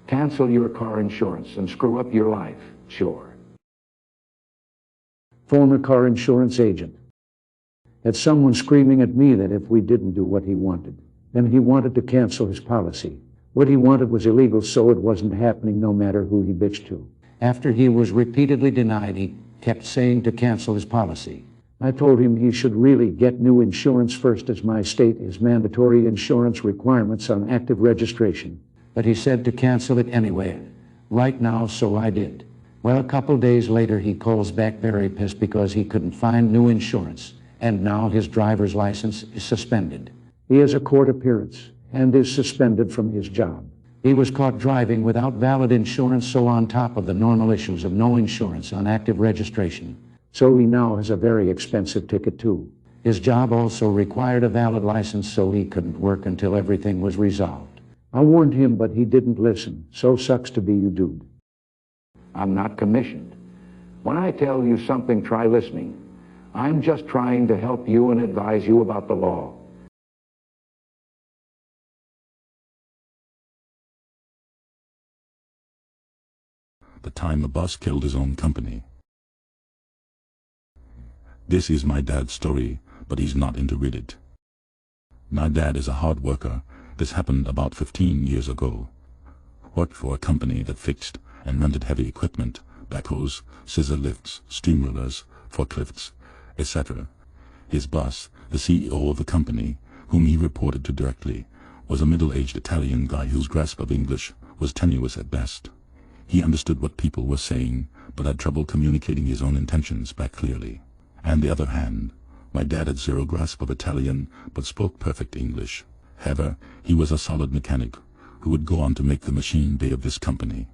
Cancel your car insurance and screw up your life, sure. Former car insurance agent. Had someone screaming at me that if we didn't do what he wanted, then he wanted to cancel his policy. What he wanted was illegal, so it wasn't happening no matter who he bitched to. After he was repeatedly denied, he kept saying to cancel his policy. I told him he should really get new insurance first, as my state has mandatory insurance requirements on active registration. But he said to cancel it anyway, right now, so I did. Well, a couple days later, he calls back very pissed because he couldn't find new insurance, and now his driver's license is suspended. He has a court appearance and is suspended from his job. He was caught driving without valid insurance, so on top of the normal issues of no insurance on active registration. So he now has a very expensive ticket too. His job also required a valid license, so he couldn't work until everything was resolved. I warned him, but he didn't listen. So sucks to be you, dude. I'm not commissioned. When I tell you something, try listening. I'm just trying to help you and advise you about the law. The time a boss killed his own company. This is my dad's story, but he's not into read it. My dad is a hard worker. This happened about 15 years ago. Worked for a company that fixed and rented heavy equipment, backhoes, scissor lifts, steamrollers, forklifts, etc. His boss, the CEO of the company, whom he reported to directly, was a middle-aged Italian guy whose grasp of English was tenuous at best. He understood what people were saying, but had trouble communicating his own intentions back clearly. On the other hand, my dad had zero grasp of Italian, but spoke perfect English. However, he was a solid mechanic, who would go on to make the machine bay of this company.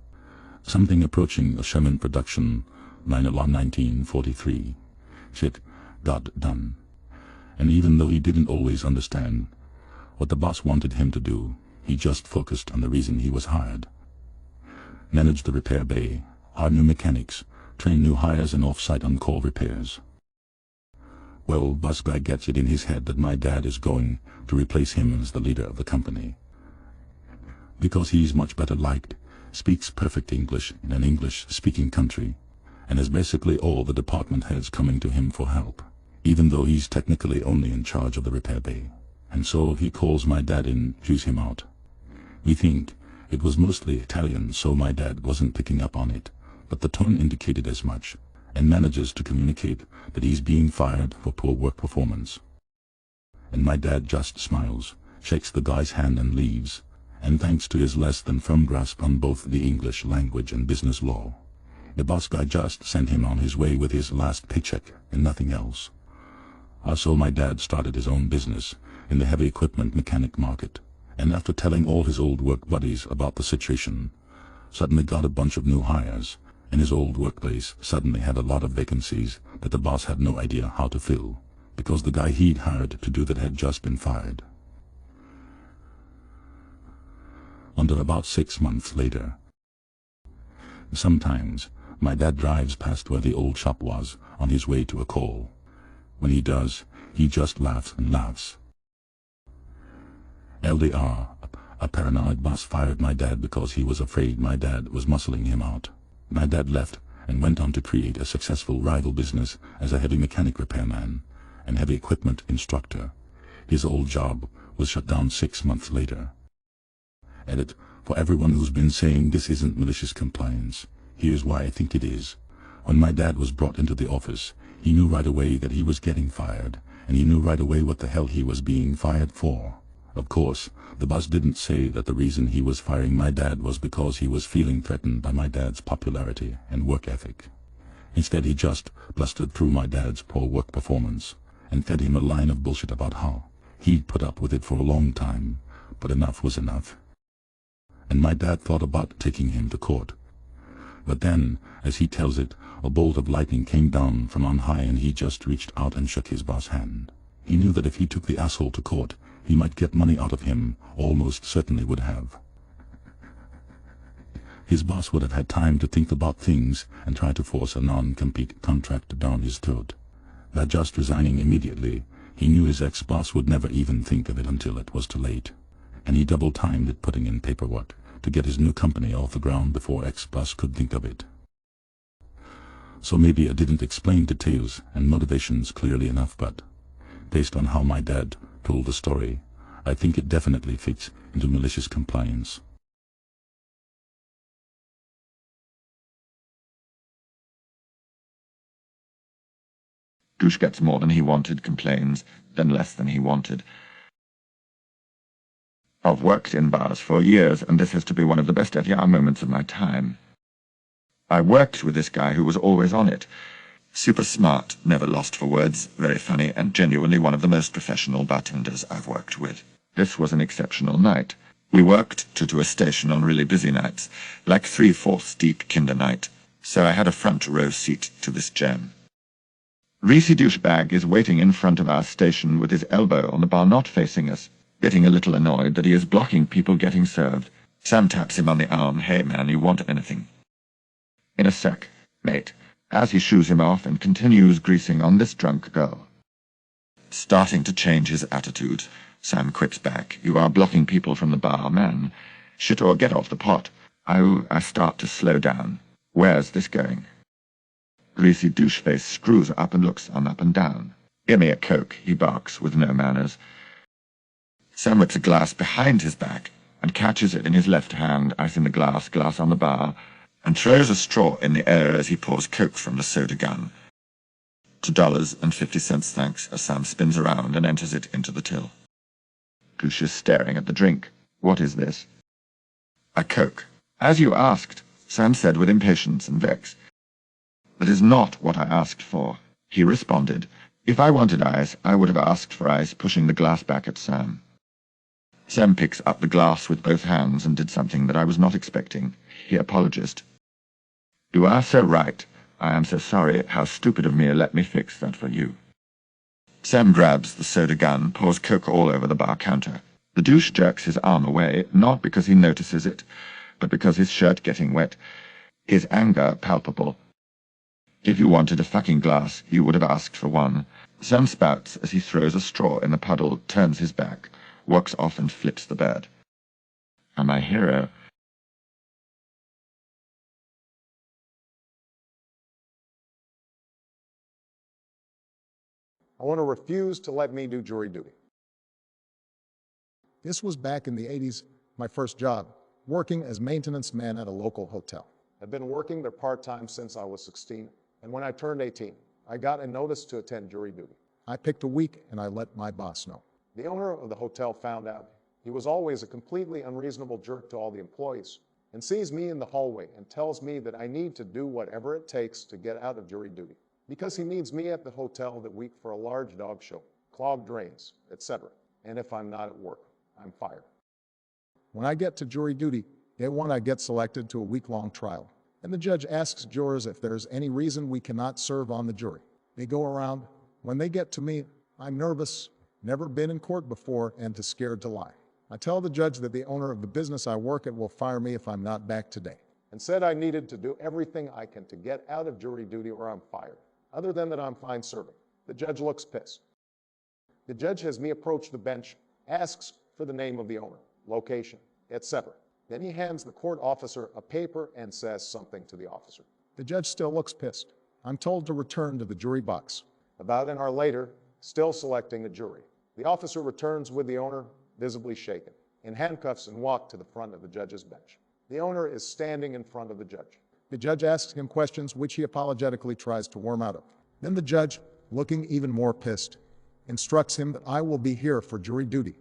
Something approaching a Sherman production line along 1943. Shit got done. And even though he didn't always understand what the boss wanted him to do, he just focused on the reason he was hired. Manage the repair bay, hire new mechanics, train new hires, and off-site on-call repairs. Well, boss guy gets it in his head that my dad is going to replace him as the leader of the company. Because he's much better liked, speaks perfect English in an English-speaking country, and has basically all the department heads coming to him for help, even though he's technically only in charge of the repair bay. And so he calls my dad in, chews him out. We think it was mostly Italian, so my dad wasn't picking up on it, but the tone indicated as much, and manages to communicate that he's being fired for poor work performance. And my dad just smiles, shakes the guy's hand and leaves, and thanks to his less than firm grasp on both the English language and business law, the boss guy just sent him on his way with his last paycheck and nothing else. So my dad started his own business in the heavy equipment mechanic market, and after telling all his old work buddies about the situation, suddenly got a bunch of new hires, and his old workplace suddenly had a lot of vacancies that the boss had no idea how to fill, because the guy he'd hired to do that had just been fired. Under about 6 months later. Sometimes my dad drives past where the old shop was on his way to a call. When he does, he just laughs and laughs. LDR, a paranoid boss fired my dad because he was afraid my dad was muscling him out. My dad left and went on to create a successful rival business as a heavy mechanic repairman and heavy equipment instructor. His old job was shut down 6 months later. Edit: for everyone who's been saying this isn't malicious compliance, here's why I think it is. When my dad was brought into the office, he knew right away that he was getting fired, and he knew right away what the hell he was being fired for. Of course, the boss didn't say that the reason he was firing my dad was because he was feeling threatened by my dad's popularity and work ethic. Instead, he just blustered through my dad's poor work performance and fed him a line of bullshit about how he'd put up with it for a long time, but enough was enough. And my dad thought about taking him to court. But then, as he tells it, a bolt of lightning came down from on high and he just reached out and shook his boss' hand. He knew that if he took the asshole to court, he might get money out of him, almost certainly would have. His boss would have had time to think about things and try to force a non-compete contract down his throat. By just resigning immediately, he knew his ex-boss would never even think of it until it was too late. And he double-timed it, putting in paperwork, to get his new company off the ground before X Plus could think of it. So maybe I didn't explain details and motivations clearly enough, but based on how my dad told the story, I think it definitely fits into malicious compliance. Douche gets more than he wanted, complains, then less than he wanted. I've worked in bars for years, and this has to be one of the best FYI moments of my time. I worked with this guy who was always on it. Super smart, never lost for words, very funny, and genuinely one of the most professional bartenders I've worked with. This was an exceptional night. We worked to a station on really busy nights, like 3/4 deep kinder night, so I had a front row seat to this jam. Reese douchebag is waiting in front of our station with his elbow on the bar, not facing us, getting a little annoyed that he is blocking people getting served. Sam taps him on the arm. "Hey man, you want anything?" "In a sec, mate," as he shoos him off and continues greasing on this drunk girl. Starting to change his attitude, Sam quips back. "You are blocking people from the bar, man. Shit, or get off the pot." I start to slow down. Where's this going? Greasy doucheface screws up and looks up and down. "Give me a Coke," he barks with no manners. Sam whips a glass behind his back and catches it in his left hand, icing the glass on the bar, and throws a straw in the air as he pours Coke from the soda gun. $2.50, thanks, as Sam spins around and enters it into the till. Douche is staring at the drink. "What is this?" "A Coke. As you asked," Sam said with impatience and vex. "That is not what I asked for," he responded. "If I wanted ice, I would have asked for ice," pushing the glass back at Sam. Sam picks up the glass with both hands and did something that I was not expecting. He apologized. "You are so right. I am so sorry. How stupid of me. Let me fix that for you." Sam grabs the soda gun, pours Coke all over the bar counter. The douche jerks his arm away, not because he notices it, but because his shirt getting wet. His anger palpable. "If you wanted a fucking glass, you would have asked for one." Sam spouts as he throws a straw in the puddle, turns his back, walks off and flips the bird. "Am I hero?" I want to refuse to let me do jury duty. This was back in the 80s, my first job, working as maintenance man at a local hotel. I'd been working there part-time since I was 16, and when I turned 18, I got a notice to attend jury duty. I picked a week and I let my boss know. The owner of the hotel found out. He was always a completely unreasonable jerk to all the employees, and sees me in the hallway and tells me that I need to do whatever it takes to get out of jury duty, because he needs me at the hotel that week for a large dog show, clogged drains, etc. And if I'm not at work, I'm fired. When I get to jury duty, day one I get selected to a week-long trial, and the judge asks jurors if there's any reason we cannot serve on the jury. They go around. When they get to me, I'm nervous, never been in court before, and too scared to lie. I tell the judge that the owner of the business I work at will fire me if I'm not back today, and said I needed to do everything I can to get out of jury duty or I'm fired. Other than that, I'm fine serving. The judge looks pissed. The judge has me approach the bench, asks for the name of the owner, location, etc. Then he hands the court officer a paper and says something to the officer. The judge still looks pissed. I'm told to return to the jury box. About an hour later, still selecting a jury, the officer returns with the owner, visibly shaken, in handcuffs, and walked to the front of the judge's bench. The owner is standing in front of the judge. The judge asks him questions which he apologetically tries to worm out of. Then the judge, looking even more pissed, instructs him that I will be here for jury duty.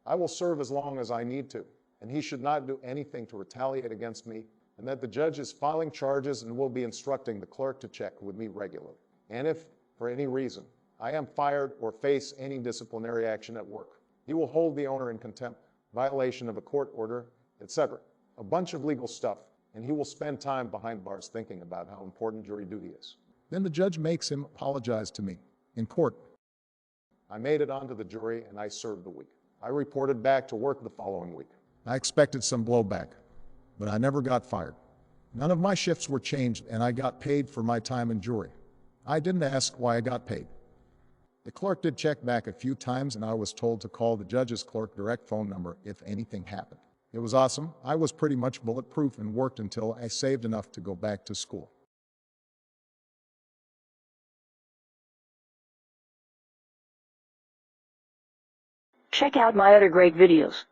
I will serve as long as I need to, and he should not do anything to retaliate against me, and that the judge is filing charges and will be instructing the clerk to check with me regularly. And if, for any reason, I am fired or face any disciplinary action at work, he will hold the owner in contempt, violation of a court order, etc. A bunch of legal stuff, and he will spend time behind bars thinking about how important jury duty is. Then the judge makes him apologize to me in court. I made it onto the jury and I served the week. I reported back to work the following week. I expected some blowback, but I never got fired. None of my shifts were changed and I got paid for my time in jury. I didn't ask why I got paid. The clerk did check back a few times and I was told to call the judge's clerk direct phone number if anything happened. It was awesome. I was pretty much bulletproof and worked until I saved enough to go back to school. Check out my other great videos.